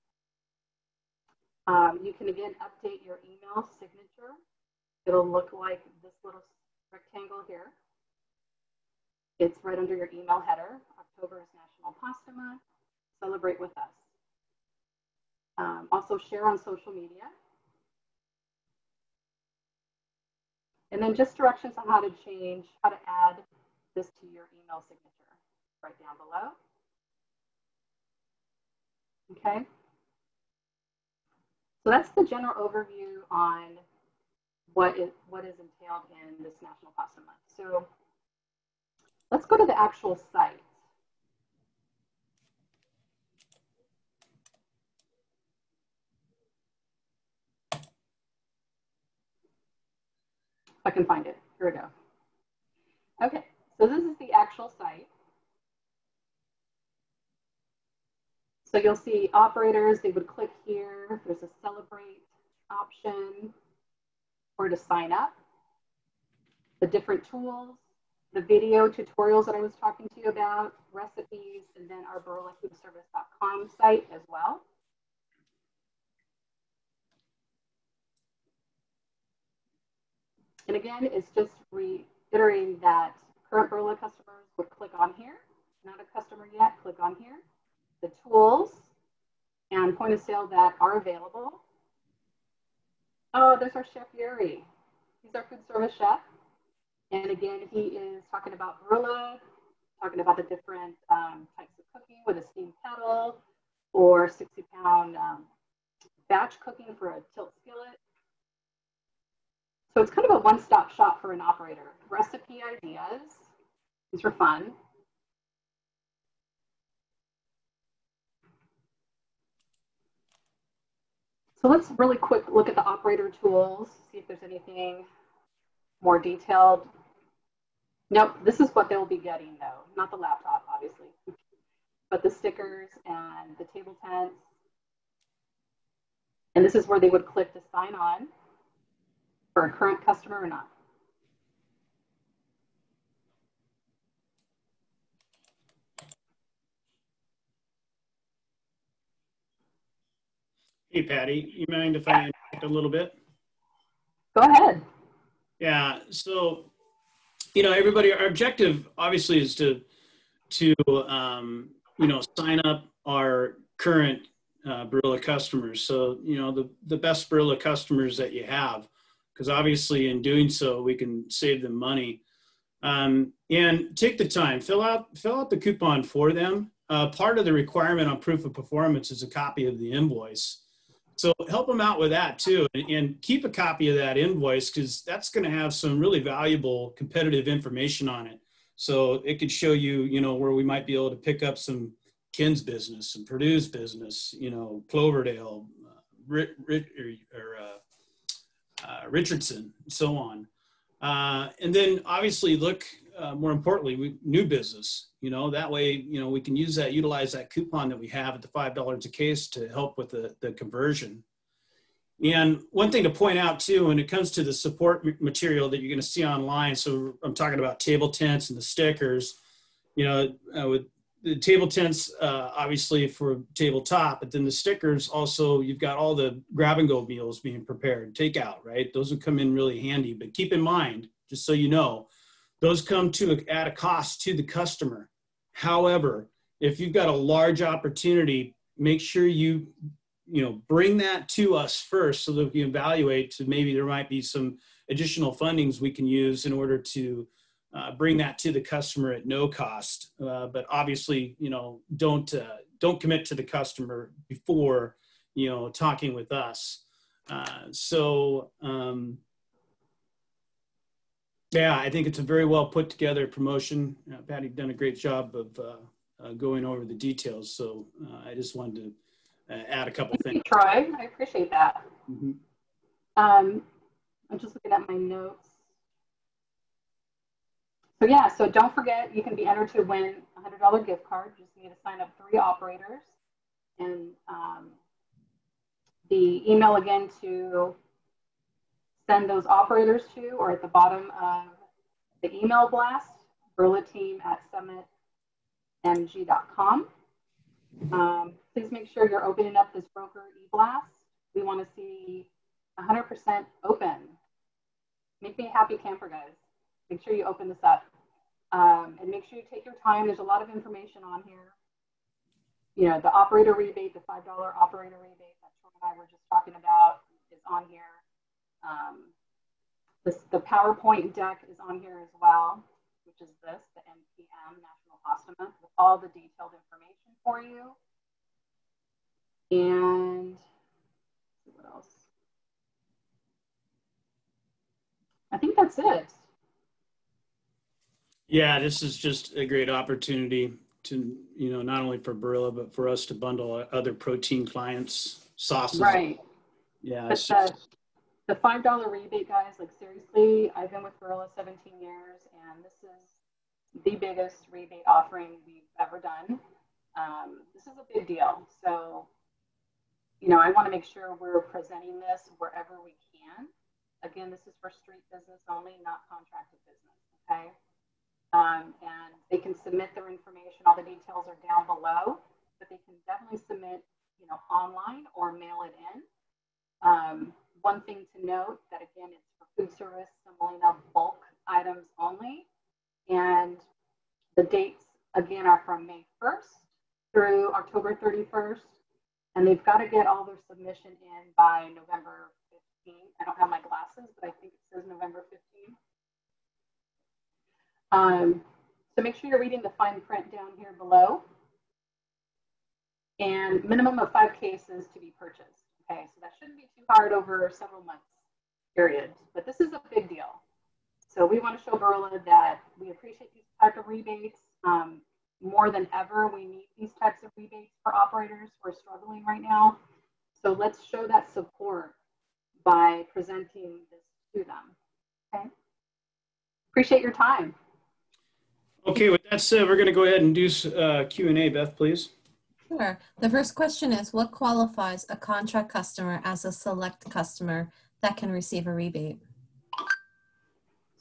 [SPEAKER 8] You can again update your email signature. It'll look like this little rectangle here. It's right under your email header. October is National Pasta Month. Celebrate with us. Also share on social media. And then just directions on how to add this to your email signature right down below. Okay. So that's the general overview on what is entailed in this National Pasta Month. So let's go to the actual site. If I can find it. Here we go. Okay, so this is the actual site. So you'll see operators, they would click here. There's a celebrate option or to sign up. The different tools, the video tutorials that I was talking to you about, recipes, and then our BarillaFoodService.com site as well. And again, it's just reiterating that current Barilla customers would click on here. Not a customer yet, click on here. The tools and point of sale that are available. Oh, there's our Chef Yuri. He's our food service chef. And again, he is talking about Barilla, talking about the different types of cooking with a steam kettle or 60-pound batch cooking for a tilt skillet. So it's kind of a one-stop shop for an operator. Recipe ideas, these are fun. So let's really quick look at the operator tools, see if there's anything more detailed. Nope, this is what they'll be getting though, not the laptop, obviously, but the stickers and the table tents. And this is where they would click to sign on for a current customer or not.
[SPEAKER 7] Hey, Patty, you mind if I interject a little bit?
[SPEAKER 8] Go ahead.
[SPEAKER 7] Yeah, so, you know, everybody, our objective obviously is to you know, sign up our current Barilla customers. So, you know, the best Barilla customers that you have, because obviously in doing so, we can save them money. And take the time, fill out the coupon for them. Part of the requirement on proof of performance is a copy of the invoice. So help them out with that too, and keep a copy of that invoice because that's going to have some really valuable competitive information on it. So it could show you, you know, where we might be able to pick up some Ken's business, some Purdue's business, you know, Cloverdale, Richardson, and so on. And then obviously look, more importantly, new business, you know, that way, you know, we can utilize that coupon that we have at the $5 a case to help with the conversion. And one thing to point out too, when it comes to the support material that you're going to see online, so I'm talking about table tents and the stickers, you know, with the table tents, obviously for tabletop, but then the stickers also, you've got all the grab and go meals being prepared, takeout, right? Those would come in really handy, but keep in mind, just so you know, those come at a cost to the customer. However, if you've got a large opportunity, make sure you bring that to us first so that we can evaluate to maybe there might be some additional fundings we can use in order to bring that to the customer at no cost. But obviously, you know, don't commit to the customer before, you know, talking with us. Yeah, I think it's a very well put together promotion. Patty done a great job of going over the details. So I just wanted to add a couple things.
[SPEAKER 8] Thank you, Troy. I appreciate that.
[SPEAKER 7] Mm-hmm.
[SPEAKER 8] I'm just looking at my notes. So yeah, so don't forget, you can be entered to win a $100 gift card. You just need to sign up 3 operators. And the email again to send those operators to, or at the bottom of the email blast, BarillaTeam@summitmg.com. Please make sure you're opening up this broker e-blast. We want to see 100% open. Make me a happy camper, guys. Make sure you open this up. And make sure you take your time. There's a lot of information on here. You know, the operator rebate, the $5 operator rebate that Troy and I were just talking about is on here. The PowerPoint deck is on here as well, which is this, the NPM, National Pasta Month, with all the detailed information for you. And what else? I think that's it.
[SPEAKER 7] Yeah, this is just a great opportunity to, you know, not only for Barilla, but for us to bundle other protein clients, sauces.
[SPEAKER 8] Right.
[SPEAKER 7] Yeah.
[SPEAKER 8] But the $5 rebate, guys, like seriously, I've been with Barilla 17 years, and this is the biggest rebate offering we've ever done. This is a big deal. So, you know, I want to make sure we're presenting this wherever we can. Again, this is for street business only, not contracted business, okay? And they can submit their information. All the details are down below, but they can definitely submit, you know, online or mail it in. One thing to note that, again, it's for food service, semolina bulk items only. And the dates, again, are from May 1st through October 31st. And they've got to get all their submission in by November 15th. I don't have my glasses, but I think it says November 15th. So make sure you're reading the fine print down here below. And minimum of 5 cases to be purchased. Okay, so that shouldn't be too hard over several months period. But this is a big deal. So we want to show Barilla that we appreciate these type of rebates. More than ever, we need these types of rebates for operators who are struggling right now. So let's show that support by presenting this to them. Okay. Appreciate your time.
[SPEAKER 7] Okay, with that said, we're going to go ahead and do Q&A. Beth, please.
[SPEAKER 1] Sure. The first question is, what qualifies a contract customer as a select customer that can receive a rebate?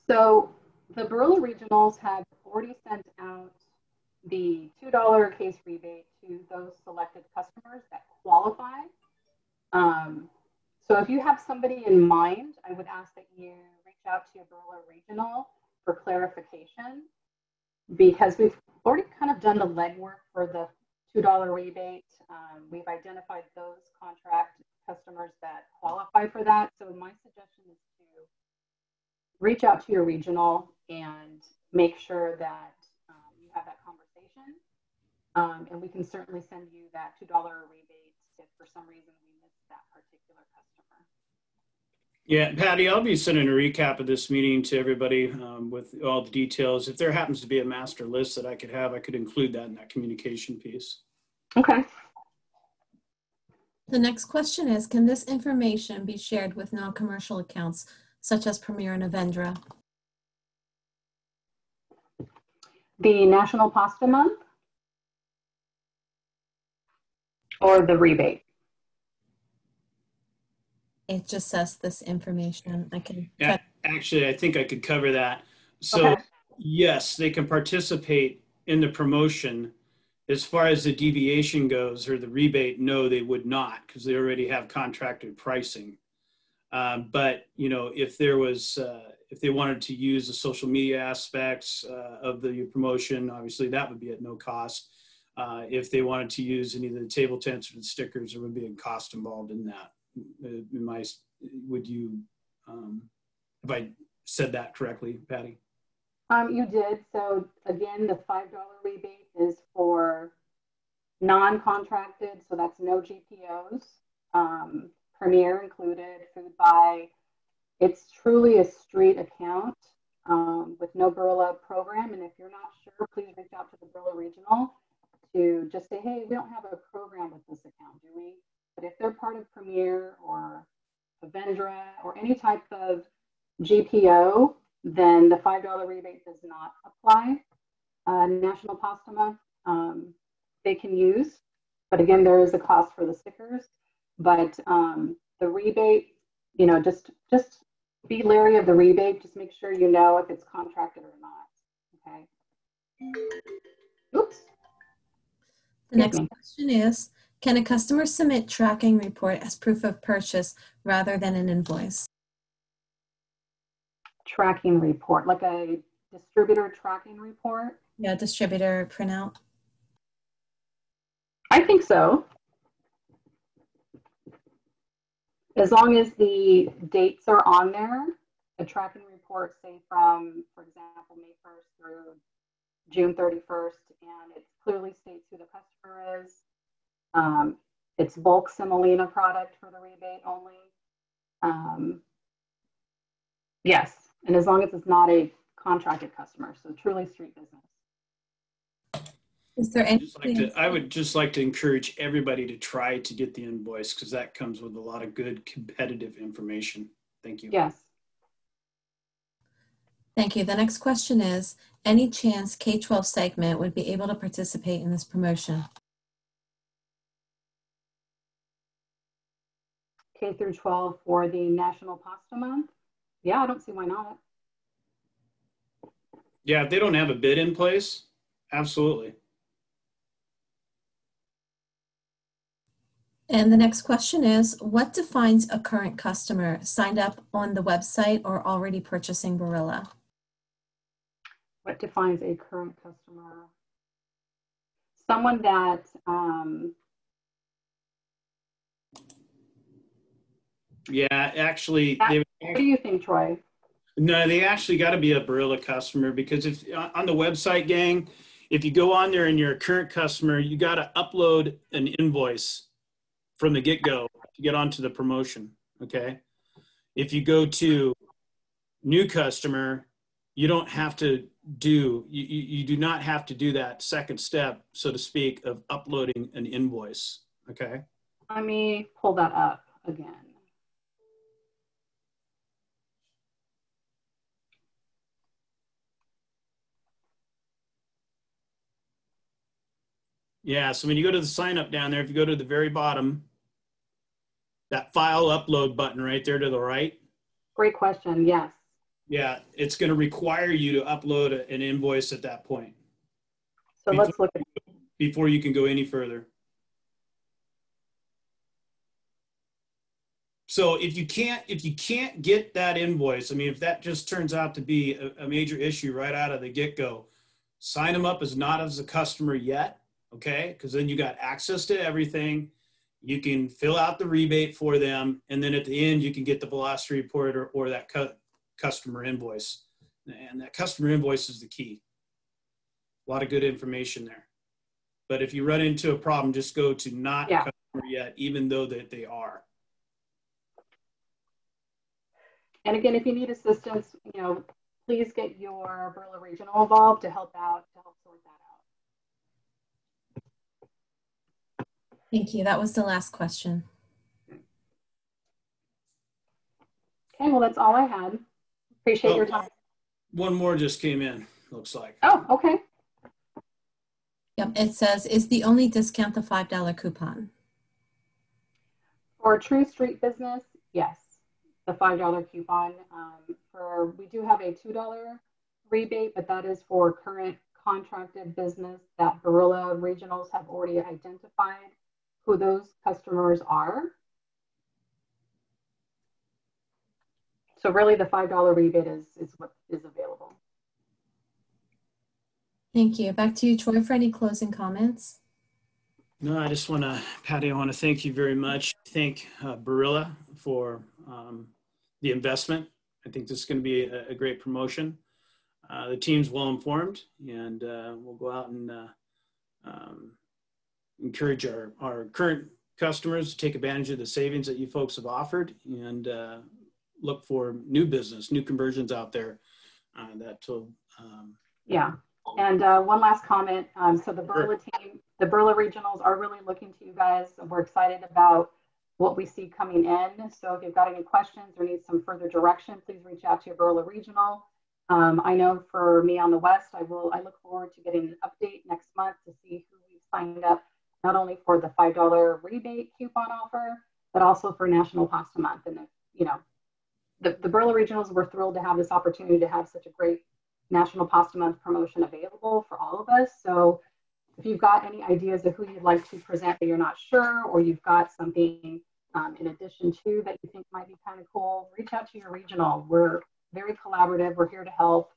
[SPEAKER 8] So the Barilla Regionals have already sent out the $2 a case rebate to those selected customers that qualify. So if you have somebody in mind, I would ask that you reach out to your Barilla Regional for clarification, because we've already kind of done the legwork for the $2 rebate. We've identified those contract customers that qualify for that. So my suggestion is to reach out to your regional and make sure that you have that conversation. And we can certainly send you that $2 rebate if for some reason we missed that particular customer.
[SPEAKER 7] Yeah, Patty, I'll be sending a recap of this meeting to everybody with all the details. If there happens to be a master list that I could have, I could include that in that communication piece.
[SPEAKER 8] Okay.
[SPEAKER 1] The next question is, can this information be shared with non-commercial accounts such as Premier and Avendra?
[SPEAKER 8] The National Pasta Month or the rebate?
[SPEAKER 1] It just says this information. I can
[SPEAKER 7] Yeah, actually, I think I could cover that. So
[SPEAKER 8] Okay.
[SPEAKER 7] yes, they can participate in the promotion. As far as the deviation goes, or the rebate, no, they would not, because they already have contracted pricing. But you know, if there was, if they wanted to use the social media aspects of the promotion, obviously that would be at no cost. If they wanted to use any of the table tents or the stickers, there would be a cost involved in that. Would you, have I said that correctly, Patty?
[SPEAKER 8] You did. So again, the $5 rebate is for non-contracted, so that's no GPOs, Premier included, Food Buy. It's truly a street account with no Barilla program. And if you're not sure, please reach out to the Barilla Regional to just say, hey, we don't have a program with this account, do we? But if they're part of Premier or Avendra or any type of GPO, then the $5 rebate does not apply. National Pasta Month, they can use, but again, there is a cost for the stickers. But the rebate, you know, just be leery of the rebate. Just make sure you know if it's contracted or not. Okay. Oops.
[SPEAKER 1] The next question is, Can a customer submit tracking report as proof of purchase rather than an invoice?
[SPEAKER 8] Tracking report, like a distributor tracking report?
[SPEAKER 1] Yeah, distributor printout.
[SPEAKER 8] I think so. As long as the dates are on there, a tracking report, say from, for example, May 1st through June 31st, and it clearly states who the customer is. It's bulk semolina product for the rebate only. Yes, and as long as it's not a contracted customer, so truly street business.
[SPEAKER 1] Is there anything?
[SPEAKER 7] I would just like to encourage everybody to try to get the invoice because that comes with a lot of good competitive information. Thank you.
[SPEAKER 8] Yes.
[SPEAKER 1] Thank you. The next question is, any chance K-12 segment would be able to participate in this promotion?
[SPEAKER 8] K through 12 for the National Pasta Month? Yeah, I don't see why not.
[SPEAKER 7] Yeah, if they don't have a bid in place, absolutely.
[SPEAKER 1] And the next question is, what defines a current customer signed up on the website or already purchasing Barilla?
[SPEAKER 8] What defines a current customer? Someone that
[SPEAKER 7] Yeah, actually,
[SPEAKER 8] what do you think, Troy?
[SPEAKER 7] No, they actually got to be a Barilla customer because if on the website, gang, if you go on there and you're a current customer, you got to upload an invoice from the get-go to get onto the promotion. Okay. If you go to new customer, you don't have to you do not have to do that second step, so to speak, of uploading an invoice. Okay.
[SPEAKER 8] Let me pull that up again.
[SPEAKER 7] Yeah, so when you go to the sign up down there, if you go to the very bottom, that file upload button right there to the right.
[SPEAKER 8] Great question, yes.
[SPEAKER 7] Yeah, it's going to require you to upload an invoice at that point.
[SPEAKER 8] So let's look at
[SPEAKER 7] before you can go any further. So if you can't get that invoice, I mean, if that just turns out to be a major issue right out of the get-go, sign them up as not as a customer yet. Okay, because then you got access to everything. You can fill out the rebate for them, and then at the end you can get the velocity report or that customer invoice. And that customer invoice is the key. A lot of good information there. But if you run into a problem, just go to not customer yet, even though that they are.
[SPEAKER 8] And again, if you need assistance, please get your Barilla Regional involved to help out, to help sort that out.
[SPEAKER 1] Thank you. That was the last question.
[SPEAKER 8] Okay, well, that's all I had. Appreciate your time.
[SPEAKER 7] One more just came in, looks like.
[SPEAKER 8] Oh, okay.
[SPEAKER 1] Yep, it says, is the only discount the $5 coupon?
[SPEAKER 8] For true street business, yes. The $5 coupon. We do have a $2 rebate, but that is for current contracted business that Barilla Regionals have already identified who those customers are. So really the $5 rebate is what is available.
[SPEAKER 1] Thank you. Back to you, Troy, for any closing comments.
[SPEAKER 7] No, I just want to, Patty, I want to thank you very much. Thank Barilla for the investment. I think this is going to be a great promotion. The team's well informed, and we'll go out and encourage our current customers to take advantage of the savings that you folks have offered, and look for new business, new conversions out there that will.
[SPEAKER 8] Yeah. And one last comment. So the Barilla team, the Barilla Regionals are really looking to you guys. We're excited about what we see coming in. So if you've got any questions or need some further direction, please reach out to your Barilla Regional. I know for me on the West, I look forward to getting an update next month to see who we've signed up, not only for the $5 rebate coupon offer, but also for National Pasta Month. And the Barilla Regionals were thrilled to have this opportunity to have such a great National Pasta Month promotion available for all of us. So if you've got any ideas of who you'd like to present but you're not sure, or you've got something in addition to that you think might be kind of cool, reach out to your regional. We're very collaborative. We're here to help.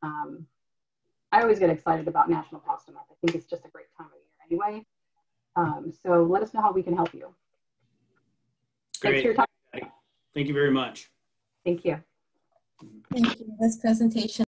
[SPEAKER 8] I always get excited about National Pasta Month. I think it's just a great time of year anyway. So let us know how we can help you.
[SPEAKER 7] Great.
[SPEAKER 8] Thanks for your time.
[SPEAKER 7] Thank you very much.
[SPEAKER 8] Thank you.
[SPEAKER 1] Thank you. This presentation